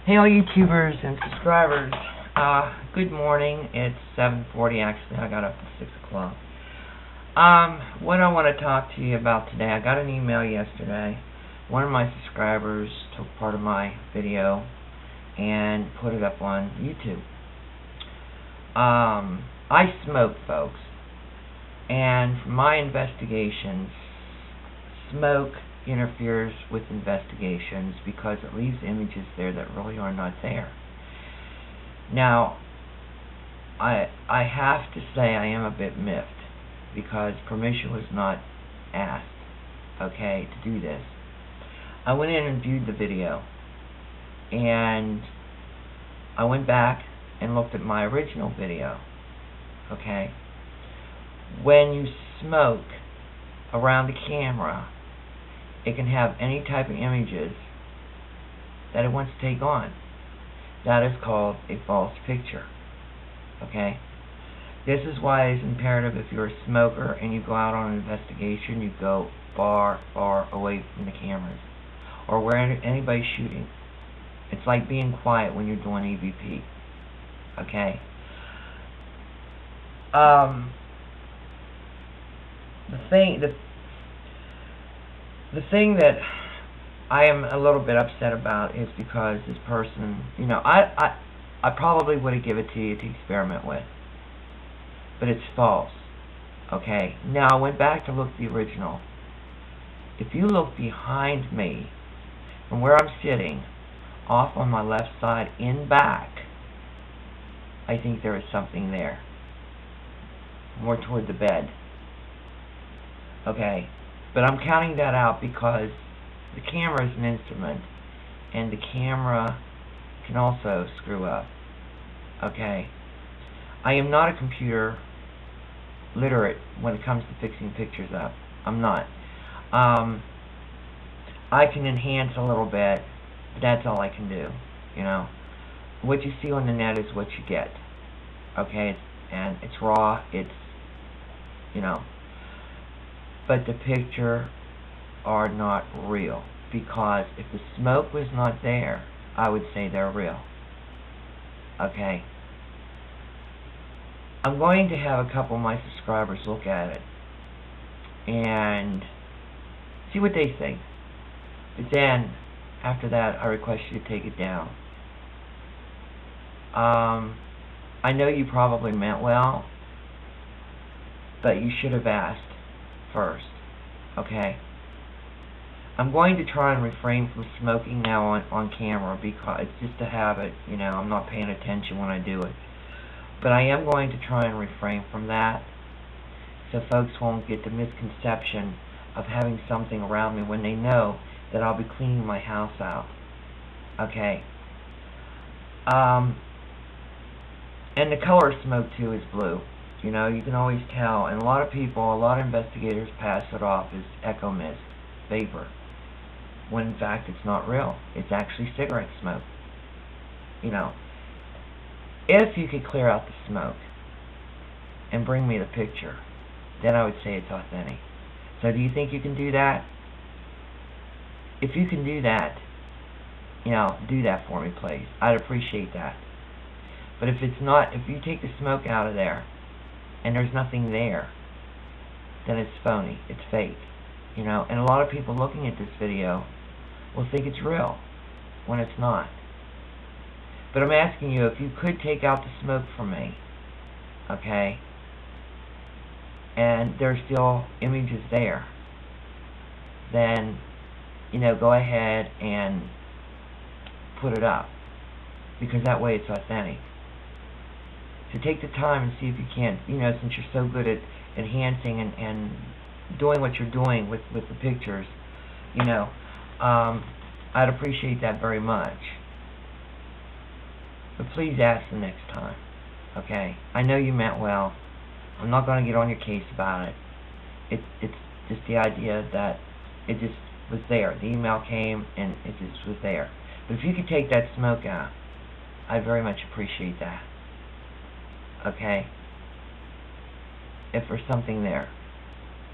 Hey all YouTubers and subscribers, good morning. It's 7:40 actually. I got up at 6 o'clock. What I want to talk to you about today, I got an email yesterday. One of my subscribers took part of my video and put it up on YouTube. I smoke, folks, and from my investigations, smoke interferes with investigations because it leaves images there that really are not there. Now, I have to say I am a bit miffed because permission was not asked, okay, to do this. I went in and viewed the video, and I went back and looked at my original video, okay. When you smoke around the camera, it can have any type of images that it wants to take on. That is called a false picture. Okay? This is why it's imperative, if you're a smoker and you go out on an investigation, you go far, far away from the cameras or where anybody's shooting. It's like being quiet when you're doing EVP. Okay? The thing that I am a little bit upset about is because this person, you know, I probably would have given it to you to experiment with, but it's false. Okay, now I went back to look at the original. If you look behind me, from where I'm sitting, off on my left side, in back, I think there is something there, more toward the bed. Okay. But I'm counting that out because the camera is an instrument, and the camera can also screw up. Okay? I am not a computer literate when it comes to fixing pictures up. I'm not. I can enhance a little bit, but that's all I can do. You know? What you see on the net is what you get. Okay? And it's raw. It's, you know. But the picture are not real, because if the smoke was not there, I would say they're real. Okay? I'm going to have a couple of my subscribers look at it and see what they think. But then, after that, I request you to take it down. I know you probably meant well, but you should have asked first. Okay? I'm going to try and refrain from smoking now on camera because it's just a habit, you know, I'm not paying attention when I do it. But I am going to try and refrain from that so folks won't get the misconception of having something around me when they know that I'll be cleaning my house out. Okay? And the color of smoke too is blue. You know, you can always tell, and a lot of people, a lot of investigators pass it off as echo mist, vapor, when in fact it's not real. It's actually cigarette smoke. You know, if you could clear out the smoke and bring me the picture, then I would say it's authentic. So do you think you can do that? If you can do that, you know, do that for me, please. I'd appreciate that. But if it's not, if you take the smoke out of there, and there's nothing there, then it's phony, it's fake, you know. And a lot of people looking at this video will think it's real when it's not. But I'm asking you, if you could take out the smoke from me, okay, and there's still images there, then, you know, go ahead and put it up, because that way it's authentic. So take the time and see if you can, you know, since you're so good at enhancing and doing what you're doing with the pictures, you know, I'd appreciate that very much. But please ask the next time, okay? I know you meant well. I'm not going to get on your case about it. It's just the idea that it just was there. The email came and it just was there. But if you could take that smoke out, I'd very much appreciate that. Okay? If there's something there.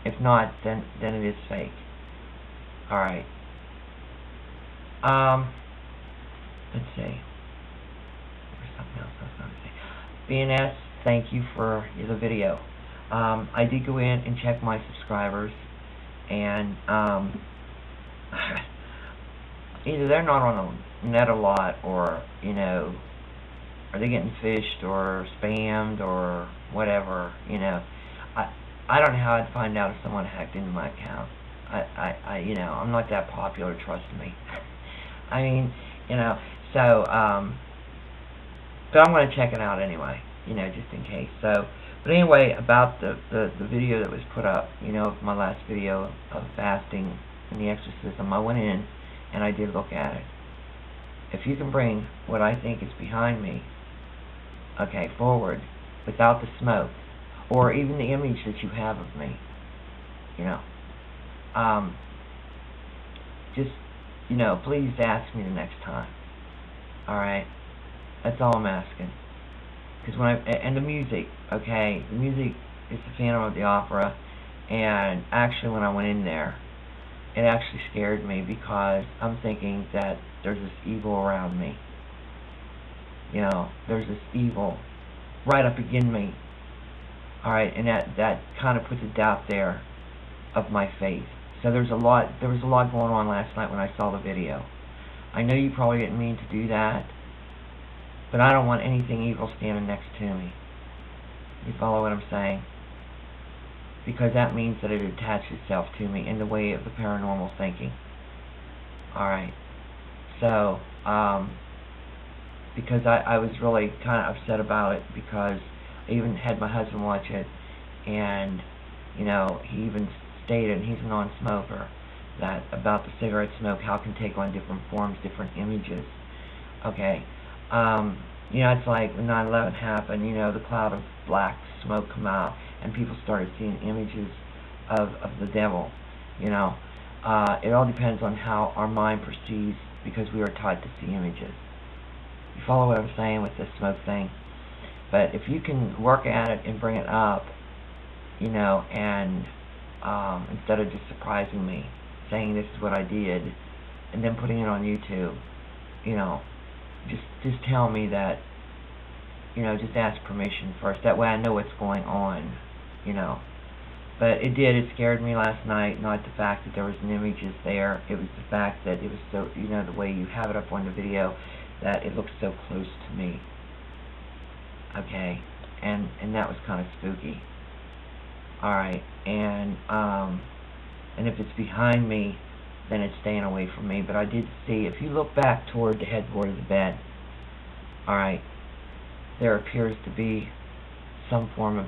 If not, then it is fake. Alright. let's see. There's something else I was going to say. BNS, thank you for the video. I did go in and check my subscribers, and either they're not on the net a lot, or are they getting fished or spammed or whatever. I don't know how I'd find out if someone hacked into my account. I'm not that popular, trust me. I mean, so but I'm going to check it out anyway, just in case. So, but anyway, about the video that was put up, my last video of fasting and the exorcism, I went in and I did look at it. If you can bring what I think is behind me, okay, forward, without the smoke, or even the image that you have of me, just, please ask me the next time. Alright? That's all I'm asking. Because and the music, okay, the music is the Phantom of the Opera, and actually when I went in there, it actually scared me, because I'm thinking that there's this evil around me. There's this evil right up against me. Alright, and that kind of puts a doubt there of my faith. So there was a lot going on last night when I saw the video. I know you probably didn't mean to do that, but I don't want anything evil standing next to me. You follow what I'm saying? Because that means that it attached itself to me in the way of the paranormal thinking. Alright. So, because I was really kind of upset about it, because I even had my husband watch it, and, he even stated, and he's a non-smoker, that about the cigarette smoke, how it can take on different forms, different images. Okay. It's like when 9/11 happened, the cloud of black smoke come out, and people started seeing images of the devil. It all depends on how our mind perceives, because we are taught to see images. You follow what I'm saying with this smoke thing? But if you can work at it and bring it up, and instead of just surprising me, saying this is what I did, and then putting it on YouTube, just tell me that, just ask permission first. That way I know what's going on, But it scared me last night, not the fact that there was images there. It was the fact that it was so, the way you have it up on the video, that it looks so close to me. Okay, and that was kind of spooky. Alright, and if it's behind me, then it's staying away from me. But I did see, if you look back toward the headboard of the bed, alright, there appears to be some form of,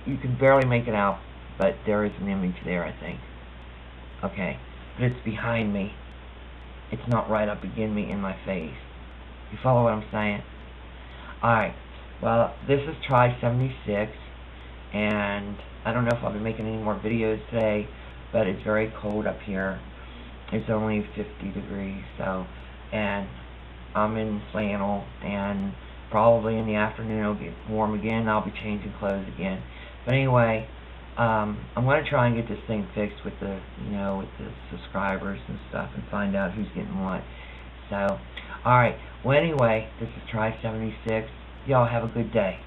you can barely make it out, but there is an image there, I think. Okay, but it's behind me. It's not right up against me in my face. You follow what I'm saying? Alright, well, this is Try 76, and I don't know if I'll be making any more videos today, but it's very cold up here. It's only 50 degrees, so, and I'm in flannel, and probably in the afternoon it'll get warm again. I'll be changing clothes again. But anyway, I'm going to try and get this thing fixed with the, with the subscribers and stuff, and find out who's getting what. So, alright, well anyway, this is Try 76. Y'all have a good day.